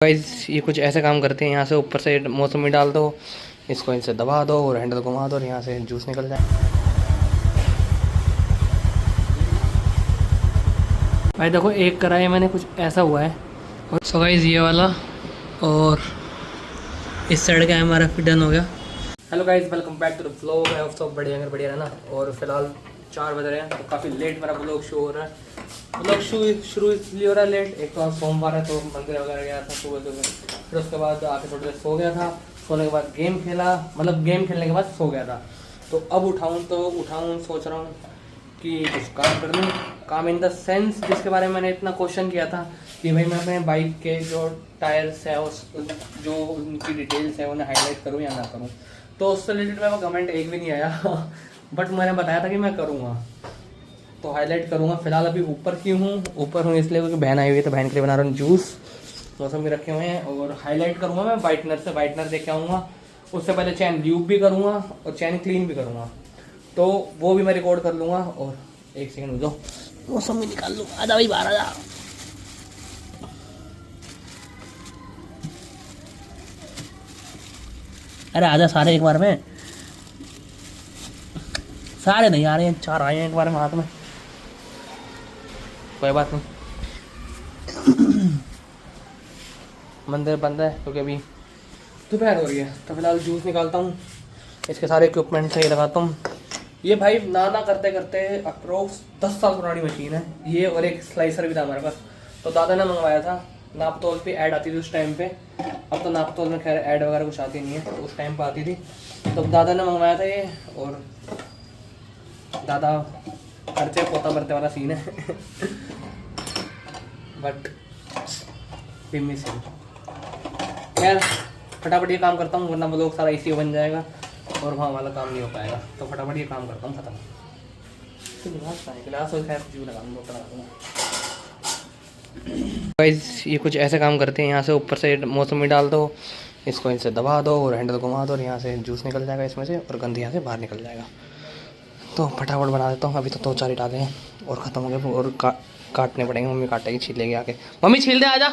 Guys ये कुछ ऐसे काम करते हैं, यहाँ से ऊपर से मौसमी डाल दो, इसको इनसे दबा दो और हैंडल घुमा दो और यहाँ से जूस निकल जाए। भाई देखो एक कराया मैंने, कुछ ऐसा हुआ है। सो गाइस ये वाला और इस साइड का हमारा फिट डन हो गया। Hello guys, welcome back to the vlog. I hope सब बढ़िया अगर बढ़िया रहना। और फिलहाल 4 बज रहे हैं तो काफ़ी लेट मेरा व्लॉग शो हो रहा है। व्लॉग शुरू इसलिए हो रहा है लेट, एक तो आज सोमवार है तो मंदिर वगैरह गया था सुबह सुबह, फिर उसके बाद आके थोड़ी देर सो गया था। सोने के बाद गेम खेला, मतलब गेम खेलने के बाद सो गया था। तो अब उठाऊँ सोच रहा हूँ कि कुछ काम कर लूँ। काम इन द सेंस जिसके बारे में मैंने इतना क्वेश्चन किया था कि भाई मैं अपने बाइक के जो टायर्स है उस जो उनकी डिटेल्स है उन्हें हाईलाइट करूँ या ना करूँ। तो उससे रिलेटेड मेरे को कमेंट एक भी नहीं आया बट मैंने बताया था कि मैं करूँगा तो हाईलाइट करूँगा। फिलहाल अभी ऊपर हूँ इसलिए क्योंकि बहन आई हुई है तो बहन के लिए बना रहा हूँ जूस, मौसम भी रखे हुए हैं। और हाईलाइट करूँगा मैं वाइटनर लेके आऊँगा। उससे पहले चैन ल्यूब भी करूँगा और चैन क्लीन भी करूँगा, तो वो भी मैं रिकॉर्ड कर लूँगा। और एक सेकंड हो मौसम भी निकाल लूँ। आजा भाई बाहर आजा। अरे आजा सारे एक बार में, सारे नहीं आ रहे हैं, 4 आए हैं एक बार में हाथ में, कोई बात नहीं। मंदिर बंद है क्योंकि अभी दोपहर हो रही है। तो फिलहाल जूस निकालता हूँ, इसके सारे इक्विपमेंट सही लगाता हूँ। ये भाई ना करते करते अप्रोक्स 10 साल पुरानी मशीन है ये, और एक स्लाइसर भी था हमारे पास। तो दादा ने मंगवाया था, नाप तोल पे ऐड आती थी उस टाइम पे। अब तो नाप तोल में खैर ऐड वगैरह कुछ आती नहीं है, तो उस टाइम पे आती थी। तो दादा ने मंगवाया था ये, और दादा खर्चे पोता भरते वाला सीन है बट भी मिसिंग। खैर फटाफट ये काम करता हूँ वरना वो लोग सारा इसी बन जाएगा और वहाँ वाला काम नहीं हो पाएगा। तो फटाफट ये काम करता हूँ, खत्म। गिलास और खैर जीव लगा दूँगा। गाइस ये कुछ ऐसे काम करते हैं, यहाँ से ऊपर से मौसमी डाल दो, इसको इनसे दबा दो और हैंडल घुमा दो और यहाँ से जूस निकल जाएगा इसमें से, और गंद यहाँ से बाहर निकल जाएगा। तो फटाफट बना देता हूँ। अभी तो 2-4 ही डाले हैं और ख़त्म हो गए, और काटने पड़ेंगे। मम्मी काटेगी, छील लेगी आके। मम्मी छील दे, आजा।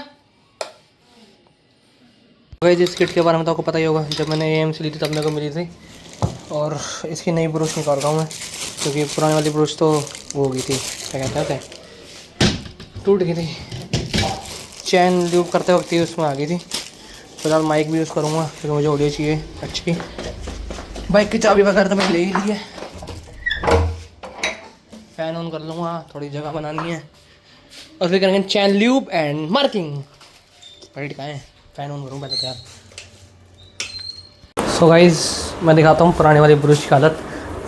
गाइस इस किट के बारे में तो आपको पता ही होगा, जब मैंने AMC ली थी तब मेरे को मिली थी। और इसकी नई ब्रश निकाल रहा हूँ मैं, क्योंकि पुरानी वाली ब्रश तो वो हो गई थी, क्या कहते हैं, टूट गई थी। चैन ल्यूब करते वक्त ही उसमें आ गई थी। फिलहाल माइक भी यूज़ करूँगा क्योंकि मुझे ऑडियो चाहिए अच्छी। बाइक की चाबी वगैरह तो मैंने ले ही ली है। फैन ऑन कर लूँगा, थोड़ी जगह बनानी है, और फिर करेंगे चैन ल्यूब एंड मार्किंग। राइट कहाँ है, फैन ऑन करूँ पहले तो यार। सो गाइस मैं दिखाता हूँ पुरानी वाली ब्रश की हालत।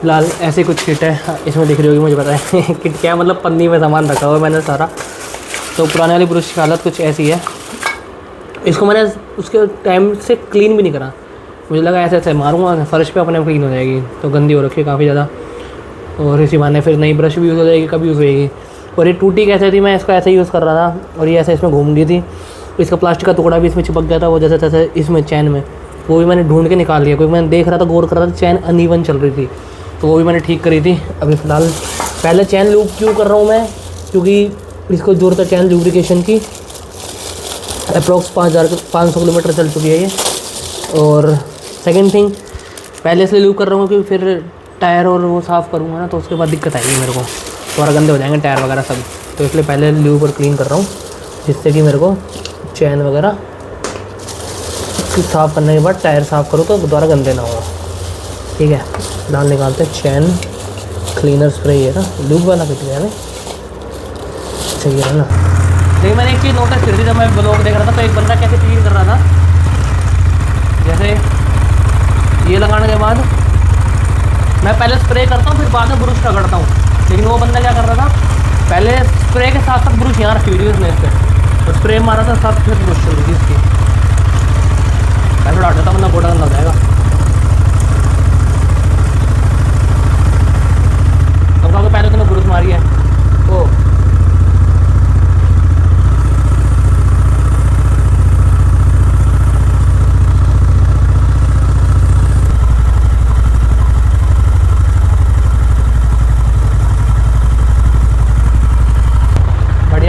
फिलहाल ऐसे कुछ किट है, इसमें दिख रही होगी मुझे पता है किट क्या है, मतलब पन्नी में सामान रखा हुआ है मैंने सारा। तो पुरानी वाली ब्रश की हालत कुछ ऐसी है। इसको मैंने उसके टाइम से क्लीन भी नहीं करा, मुझे लगा ऐसे ऐसे मारूंगा फर्श पे अपने आप क्लीन हो जाएगी, तो गंदी हो रखी है काफ़ी ज़्यादा। और इसी बहाने फिर नई ब्रश भी यूज़ हो जाएगी, कभी यूज़ होएगी। और ये टूटी कैसे थी, मैं इसको ऐसे यूज़ कर रहा था और ये ऐसे इसमें घूम गई थी। इसका प्लास्टिक का टुकड़ा भी इसमें चिपक गया था, वो जैसे तैसे इसमें चैन में, वो भी मैंने ढूंढ के निकाल लिया क्योंकि मैंने देख रहा था, गौर कर रहा था, चैन अनइवन चल रही थी, तो वो भी मैंने ठीक करी थी। अभी फ़िलहाल पहले चैन लूप क्यों कर रहा हूँ मैं, क्योंकि इसको ज़रूरत है चैन लूब्रिकेशन की। अप्रॉक्स 500 किलोमीटर चल चुकी है ये। और सेकेंड थिंग, पहले इसलिए लूप कर रहा हूँ क्योंकि फिर टायर और वो साफ़ करूँगा ना, तो उसके बाद दिक्कत आएगी मेरे को, थोड़ा गंदे हो जाएंगे टायर वगैरह सब। तो इसलिए पहले लूप और क्लीन कर रहा हूँ, जिससे कि मेरे को चैन वगैरह साफ़ करने के बाद टायर साफ़ करो तो दोबारा गंदे ना हो। ठीक है, फिलहाल निकालते हैं चैन क्लीनर स्प्रे। ये ना लूप वाला किट है, चाहिए है ना। लेकिन मैंने एक चीज़ नोटिस करी थी जब मैं ब्लॉग देख रहा था, तो एक बंदा कैसे क्लीन कर रहा था, जैसे ये लगाने के बाद मैं पहले स्प्रे करता हूँ फिर बाद में ब्रश रगड़ता हूँ। लेकिन वो बंदा क्या कर रहा था, पहले स्प्रे के साथ साथ ब्रश यहाँ रखी हुई थी उसने इस पर, तो स्प्रे मारा था साथ फिर ब्रश चल रही थी इसकी। पहले उड़ा देता वरना गोटा गंदा हो जाएगा। अब कहा पहले तुमने ब्रश मारी है तो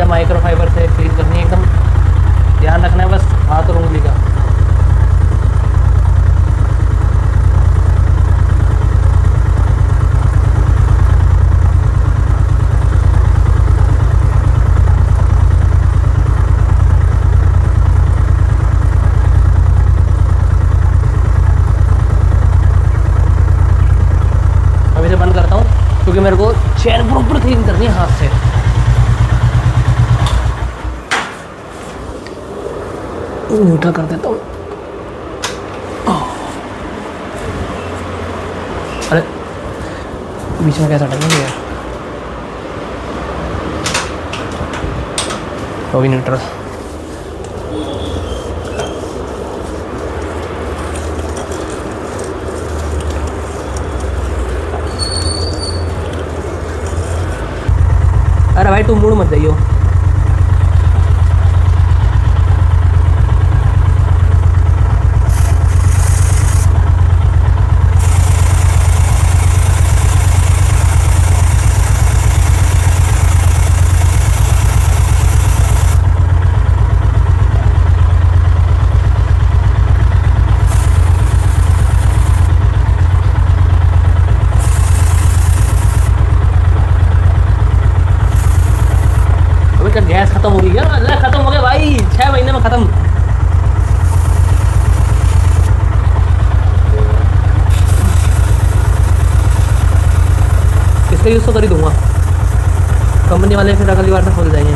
माइक्रोफाइबर से क्लीन करनी है एकदम, ध्यान रखना है बस हाथ है हाथ से। मीठा कर देता हूँ। अरे बीच में कैसा डालना है, वो भी न्यूट्रल। अरे भाई तुम मूड मत जाइयो। गैस खत्म हो गई क्या? अल्लाह खत्म हो गया भाई, 6 महीने में खत्म। इसका यूज़ तो कर ही दूंगा, कंपनी वाले फिर अगली बार से खोल जाएंगे।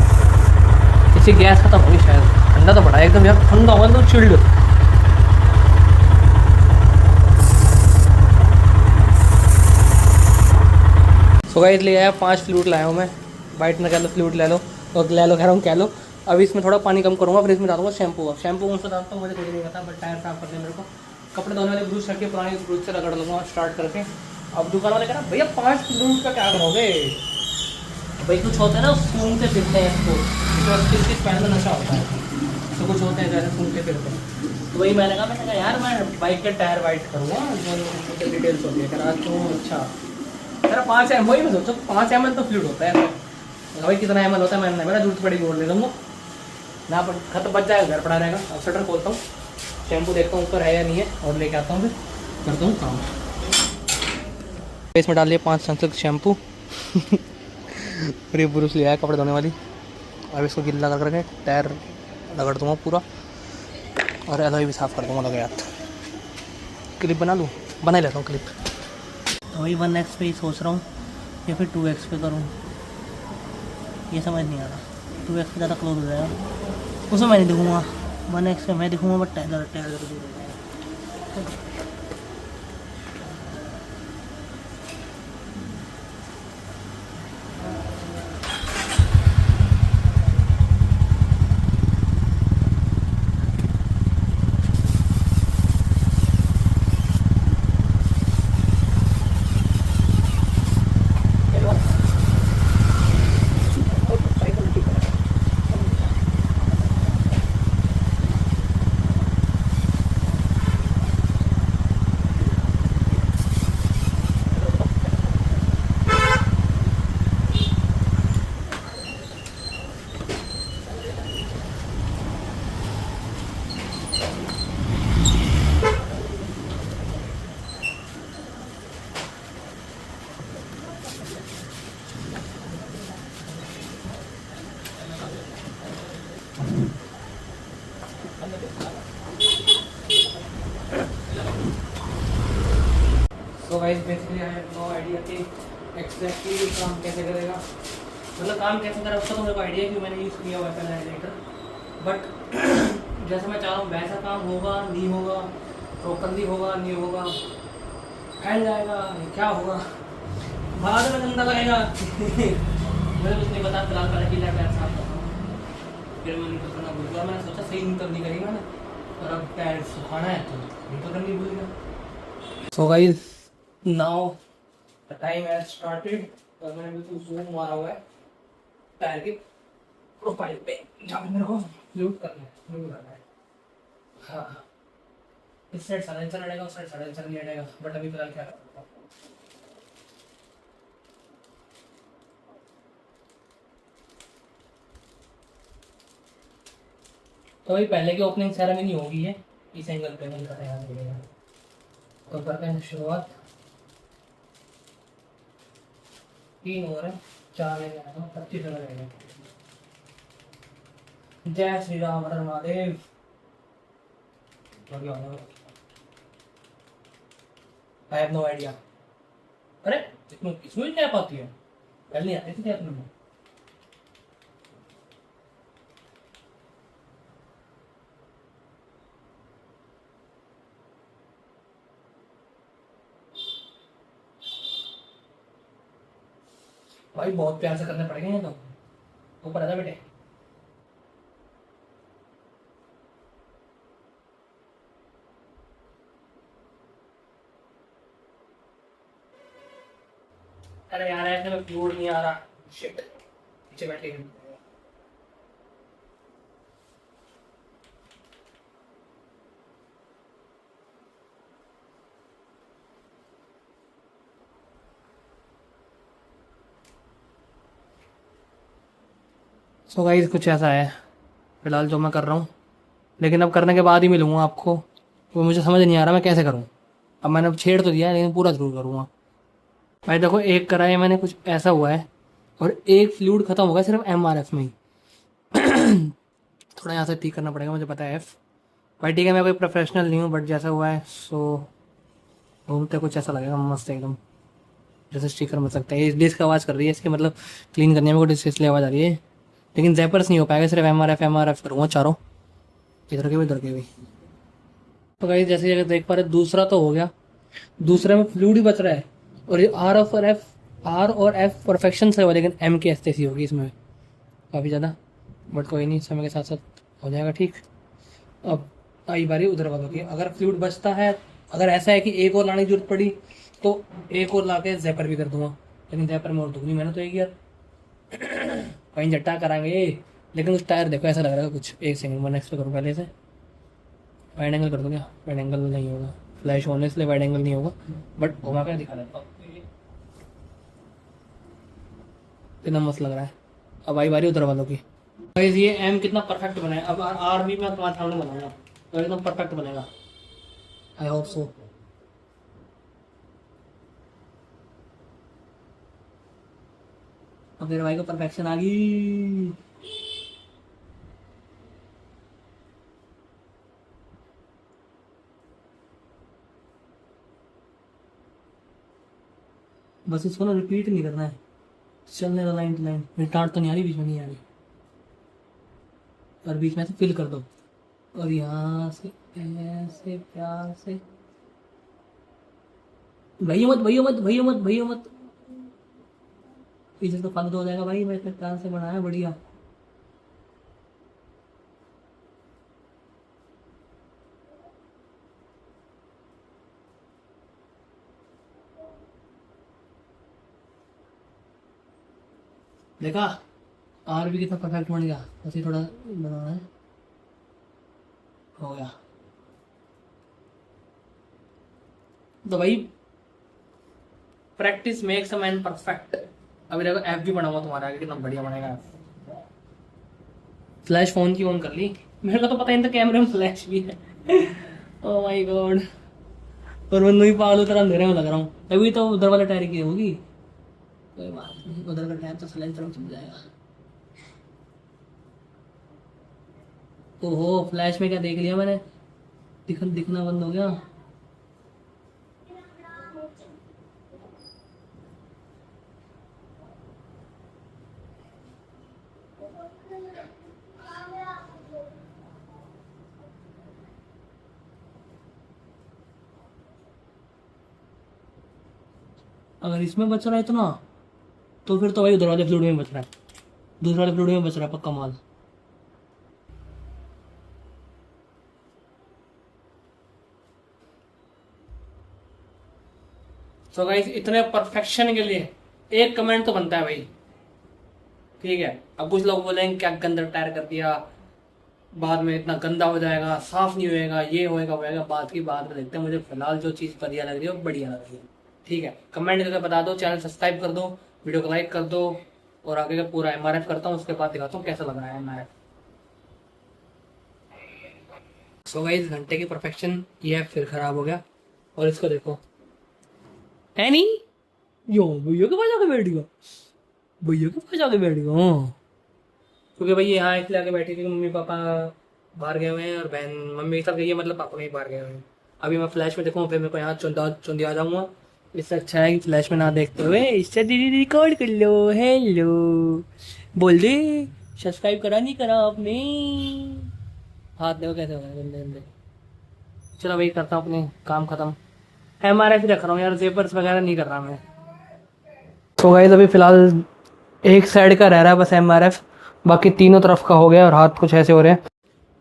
इसकी गैस खत्म होगी शायद। ठंडा तो पड़ा है एकदम यार, ठंडा होगा तो चिल्ड। सो गाइस ले आया 5 फ्लूट लाया हूँ मैं। वाइट में कह लो, फ्लूट ले लो, और ले लो कह रहा हूँ क्या लो। अभी इसमें थोड़ा पानी कम करूँगा, फिर इसमें डालूंगा शैम्पू। शैम्पू कौन सा डालता हूँ मुझे कुछ नहीं पता, बट टायर साफ करने मेरे को कपड़े धोने वाले ब्रूश रख के पुराने ब्रूश से रगड़ लूँगा स्टार्ट करके। अब दुकान वाले कह रहा भैया 5 फ्लूट का क्या करोगे भाई? कुछ होता है ना सूंघते फिरते हैं इसको, किस पैर में नशा होता है तो कुछ होते हैं जैसे सूंघते फिरते हैं। तो वही मैंने कहा यार मैं बाइक के टायर वाइट करूँगा जो डिटेल्स होती है। कह रहा तो अच्छा, मेरा 5 एम, वही मैं सोचो 5 ml तो फ्लूट होता है भाई। कितना ml होता है मैंने मेरा जरूरत पड़ेगी और ले लूँगा ना, पर खत्म बच जाएगा, घर पड़ा रहेगा। अब शटर खोलता हूँ, शैम्पू देखता हूँ ऊपर है या नहीं है, और लेके आता हूँ, फिर करता हूँ काम। इसमें डाल लिया 5 सनसिल्क शैम्पू फिर ये ब्रूश लिया है कपड़े धोने वाली। अब इसको गिल्ला कर करके टायर रगड़ दूँगा पूरा, और एलॉय भी साफ़ कर दूँगा लगे हाथ। क्लिप बना लूँ, बना ही लेता हूँ क्लिप। तो वही 1x पे ही सोच रहा हूँ या फिर 2x पे करूँ, ये समझ नहीं आ रहा। 2x पे ज़्यादा क्लोज हो जाएगा, उसमें मैं नहीं दिखूँगा। 1x पे मैं दिखूँगा, बट टायर ज़्यादा दूर हो जाएगा। तो guys basically I have no idea कि एक्जैक्टली ये काम कैसे करेगा, मतलब काम कैसे करेगा उसका तो मेरे को आइडिया है कि मैंने यूज़ किया हुआ है पहले हाइलाइटर। बट जैसे मैं चाह रहा हूँ वैसा काम होगा नहीं होगा, प्रॉपरली होगा नहीं होगा, फैल जाएगा क्या होगा, बाद में गंदा लगेगा मुझे कुछ नहीं पता। फिलहाल पहले की टायर साफ करता हूँ, फिर मैं निकल करना भूल गया। मैंने सोचा सही निकल नहीं करी मैंने, और अब टायर सुखाना है तो निकल करनी भूल गया। So guys now the time has started, और मैंने बिल्कुल जूम मारा हुआ है टायर की प्रोफाइल पे, जहाँ पे मेरे को लूट करना है। हाँ, इस साइड साइलेंसर लड़ेगा, उस साइड साइलेंसर नहीं लड़ेगा, बट अभी फिलहाल क्या करता हूँ। तो भाई पहले की ओपनिंग सेरेमनी होगी है इस एंगल पे, नहीं करते हैं। तो करते हैं शुरुआत। 3 ओवर है, 4 लेके आया हूँ, 25 रन रहेगा। जय श्री राम, हर Mahadev. I have no idea. अरे इसमें क्या पाती है? पहले नहीं आती थी अपने में। भाई बहुत प्यार से करने पड़ेंगे ये तो। ऊपर आजा बेटे। अरे यार ऐसे में फ्लूइड नहीं आ रहा। शिट, नीचे बैठ के। सो गाइस कुछ ऐसा है फिलहाल जो मैं कर रहा हूँ, लेकिन अब करने के बाद ही मिलूंगा आपको। वो मुझे समझ नहीं आ रहा मैं कैसे करूँ। अब मैंने अब छेड़ तो दिया है, लेकिन पूरा जरूर करूँगा। भाई देखो एक करा है मैंने, कुछ ऐसा हुआ है और एक फ्लूइड खत्म होगा सिर्फ MRF में ही। थोड़ा यहाँ से ठीक करना पड़ेगा, मुझे पता है एफ। भाई ठीक है, मैं कोई प्रोफेशनल नहीं हूँ, बट जैसा हुआ है सो घूमते कुछ ऐसा लगेगा मस्त एकदम, जैसे स्टिकर मिल सकता है। इस डिस्क आवाज़ कर रही है, इसके मतलब क्लीन करने में कुछ इसलिए आवाज़ आ रही है। लेकिन जैपर्स नहीं हो पाएगा, सिर्फ MRF करूँगा चारों, इधर के भी उधर के भी। तो गाइस जैसे जगह देख पा रहे, दूसरा तो हो गया, दूसरे में फ्लूइड ही बच रहा है। और ये R और F परफेक्शन से हुआ, लेकिन M की एस्थेसी होगी इसमें काफ़ी ज़्यादा। बट कोई नहीं, समय के साथ साथ हो जाएगा ठीक। अब आई बारी उधर वालों की। अगर फ्लूइड बचता है, अगर ऐसा है कि एक और लाने की जरूरत पड़ी तो एक और ला के जैपर भी कर दूंगा, लेकिन जैपर में और दुगनी मेहनत होगी यार। कहीं जट्टा कराएंगे। लेकिन उस टायर देखो ऐसा लग रहा है कुछ। एक सेकंड मैं नेक्स्ट पे करूँ पहले से। वाइड एंगल कर दो क्या? वाइड एंगल नहीं होगा, फ्लैश होने इसलिए वाइड एंगल नहीं होगा, बट घुमा कर दिखा देता हूँ। कितना मस्त लग रहा है। अब आई बारी उधर वालों की। गाइस ये एम कितना परफेक्ट बना है। अब आर भी मैं तुम्हारे सामने बनाऊंगा तो एकदम परफेक्ट बनेगा, आई होप सो। अब मेरे भाई को परफेक्शन आ गई। बस इसको ना रिपीट नहीं करना है, चलने का लाइन टू लाइन। मेरी टाट तो नहीं आ रही, बीच में नहीं आ रही, और बीच में से फिल कर दो। और यहाँ से ऐसे प्यार से। भैया मत भैया मत भैया मत भैया मत, पीछे तो फालतू हो जाएगा भाई। मैं इतने प्यार से बनाया बढ़िया। देखा आर भी कितना परफेक्ट बन गया। बस ये थोड़ा बनाना है, हो गया। तो भाई practice makes a man perfect. अभी देखो एफ भी बनाऊंगा तुम्हारे आगे, कितना बढ़िया बनेगा। फ्लैश फोन की ऑन कर ली, मेरे को तो पता ही नहीं था कैमरे में फ्लैश भी है। Oh my God. और मैं नहीं पागल तरह अंधेरे में लग रहा हूँ। अभी तो उधर वाले टायर की होगी, कोई बात नहीं, उधर का टायर तो फ्लैश तरह चल जाएगा। ओहो फ्लैश में क्या देख लिया मैंने, दिखना बंद हो गया। अगर इसमें बच रहा है इतना, तो फिर तो भाई उधर वाले फ्लूइड में बच रहा है, दूसरे वाले फ्लूइड में बच रहा है पक्का माल। सो गाइस इतने परफेक्शन के लिए एक कमेंट तो बनता है भाई, ठीक है। अब कुछ लोग बोलेंगे क्या गंदा टायर कर दिया, बाद में इतना गंदा हो जाएगा, साफ नहीं होएगा, ये होएगा होएगा, बात की बात में देखते हैं। मुझे फिलहाल जो चीज़ बढ़िया लग रही है वो बढ़िया लग रही है, ठीक है। कमेंट करके बता दो, चैनल सब्सक्राइब कर दो, वीडियो को लाइक कर दो, और आगे का पूरा MRF करता हूँ, उसके बाद दिखाता हूँ कैसा लग रहा है MRF। सो गाइस घंटे की परफेक्शन ये है, फिर खराब हो गया। और इसको देखो है नहीं, यो भैया के पास जाके बैठ गया, भैया के पास जाके बैठ गया। हाँ क्योंकि भाई यहाँ इसलिए आके बैठी थी कि मम्मी पापा बाहर गए हुए हैं, और बहन मम्मी के साथ गई है, मतलब पापा कहीं बाहर गए हुए हैं। अभी मैं फ्लैश में देखूँ फिर मेरे को यहाँ चुंदी आ जाऊँगा, इससे अच्छा है कि फ्लैश में ना देखते हुए इससे दीदी रिकॉर्ड कर लो। हेलो बोल दे, सब्सक्राइब करा नहीं करा आपने? हाथ देखो कैसे हो गए गंदे गंदे। चलो भाई करता हूँ अपने काम खत्म। MRF रख रहा हूँ यार, जेपर्स वगैरह नहीं कर रहा मैं। तो गाइस अभी फिलहाल एक साइड का रह रहा है बस MRF, बाकी तीनों तरफ का हो गया और हाथ कुछ ऐसे हो रहे हैं।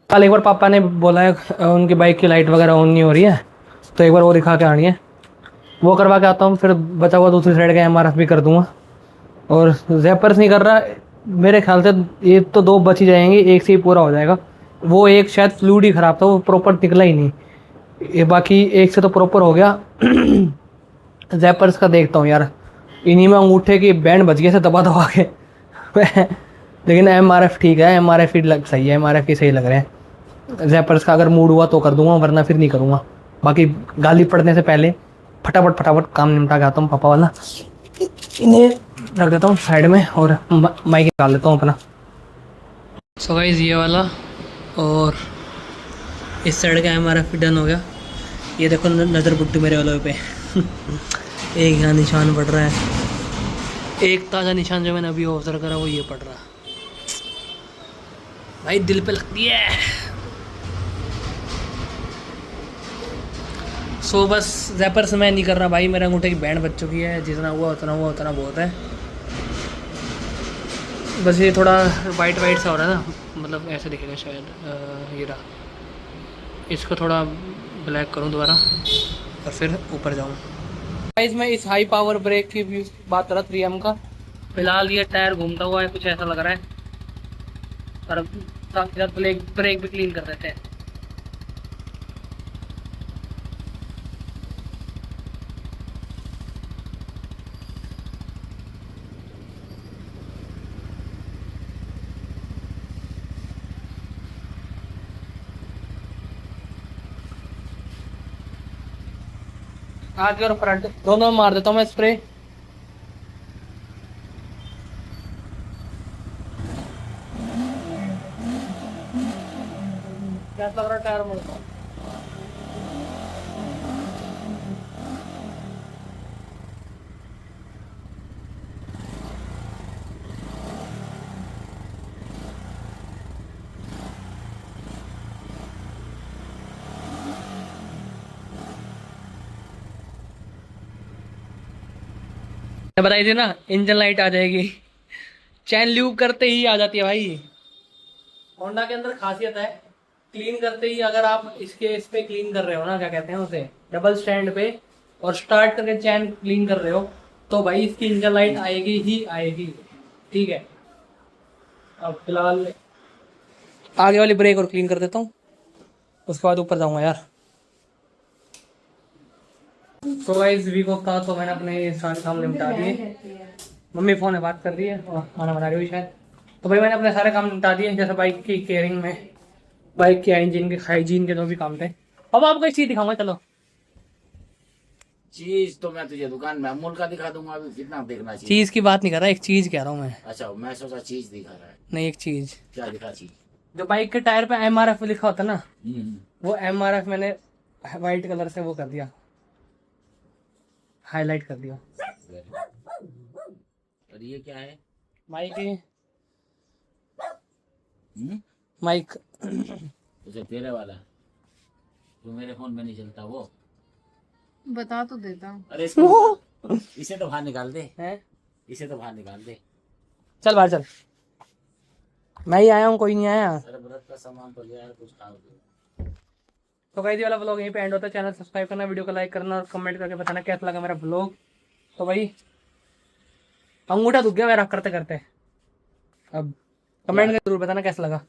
कल एक बार पापा ने बोला है उनकी बाइक की लाइट वगैरह ऑन नहीं हो रही है, तो एक बार वो दिखा के आनी है, वो करवा के आता हूँ, फिर बचा हुआ दूसरी साइड का MRF भी कर दूंगा। और जेपर्स नहीं कर रहा, मेरे ख्याल से ये तो दो बच ही जाएंगे, एक से ही पूरा हो जाएगा। वो एक शायद फ्लूइड ही ख़राब था, वो प्रॉपर निकला ही नहीं, ये बाकी एक से तो प्रॉपर हो गया। जेपर्स का देखता हूँ यार, इन्हीं में अंगूठे की बैंड बच गए से दबा दबा के। लेकिन MRF ठीक है, MRF ही लग सही है, MRF ही सही लग रहे हैं। जेपर्स का अगर मूड हुआ तो कर दूंगा, वरना फिर नहीं करूँगा। बाकी गाली पड़ने से पहले फटाफट फटाफट काम निपटा के आता हूँ पापा वाला, इन्हें रख देता हूँ साइड में और माइक निकाल लेता हूँ अपना। सो गाइस ये वाला और इस साइड का MRF डन हो गया। ये देखो नज़र बुट्टू मेरे वालों पे। एक यहाँ निशान पड़ रहा है, एक ताज़ा निशान जो मैंने अभी ऑब्जर्व करा वो ये पड़ रहा है। भाई दिल पे लगती है। सो बस जेपर्स मैं नहीं कर रहा भाई, मेरे अंगूठे की बैंड बच चुकी है, जितना हुआ उतना बहुत है। बस ये थोड़ा वाइट वाइट सा हो रहा है ना, मतलब ऐसे दिखेगा शायद। ये रहा, इसको थोड़ा ब्लैक करूँ दोबारा और फिर ऊपर जाऊँ। गाइस मैं इस हाई पावर ब्रेक की भी बात कर रहा 3M का। फिलहाल ये टायर घूमता हुआ है, कुछ ऐसा लग रहा है, और साथ ही साथ ब्रेक भी क्लीन कर देते हैं। आगे और फ्रंट दोनों मार देता हूँ मैं स्प्रे। कैसा लग रहा है टायर मुझे? बताई थी ना इंजन लाइट आ जाएगी, चैन ल्यूब करते ही आ जाती है भाई। होंडा के अंदर खासियत है, क्लीन करते ही अगर आप इस पे क्लीन कर रहे हो ना, क्या कहते हैं उसे, डबल स्टैंड पे, और स्टार्ट करके चैन क्लीन कर रहे हो, तो भाई इसकी इंजन लाइट आएगी ही आएगी। ठीक है, अब फिलहाल आगे वाली ब्रेक और क्लीन कर देता हूँ, उसके बाद ऊपर जाऊंगा यार। तो गाइस वीक ऑफ था तो मैंने अपने सारे काम निपटा दिए। मम्मी फ़ोन में बात कर रही है और खाना बना रही हुई शायद। तो भाई मैंने अपने सारे काम निपटा दिए, जैसे बाइक की केयरिंग में, बाइक के इंजन के हाइजीन के जो भी काम थे। अब आपको एक चीज़ दिखाऊंगा, चलो। चीज तो मैं तुझे दुकान में अमूल का दिखा दूंगा, अभी कितना देखना चाहिए। चीज़ की बात नहीं कर रहा, एक चीज़ कह रहा हूँ मैं। अच्छा मैं सोचा चीज दिखा रहा है। नहीं, एक चीज़। क्या दिखा चीज? जो बाइक के टायर पे MRF लिखा होता ना, हम्म। वो MRF मैंने वाइट कलर से वो कर दिया, हाईलाइट कर दिया। और ये क्या है? माइक हम्म? माइक उसे तेरे वाला तो मेरे फोन में नहीं चलता वो, बता तो देता हूँ। अरे इसको इसे तो बाहर निकाल दे, है। इसे तो बाहर निकाल दे। चल बाहर चल, मैं ही आया हूँ, कोई नहीं आया। अरे व्रत का सामान तो लिया है, कुछ खा दे। तो गाइस ये वाला ब्लॉग यहीं पे एंड होता है। चैनल सब्सक्राइब करना, वीडियो को लाइक करना और कमेंट करके बताना कैसा लगा मेरा ब्लॉग। तो भाई अंगूठा दुख गया मेरा करते करते, अब कमेंट करके जरूर बताना कैसा लगा।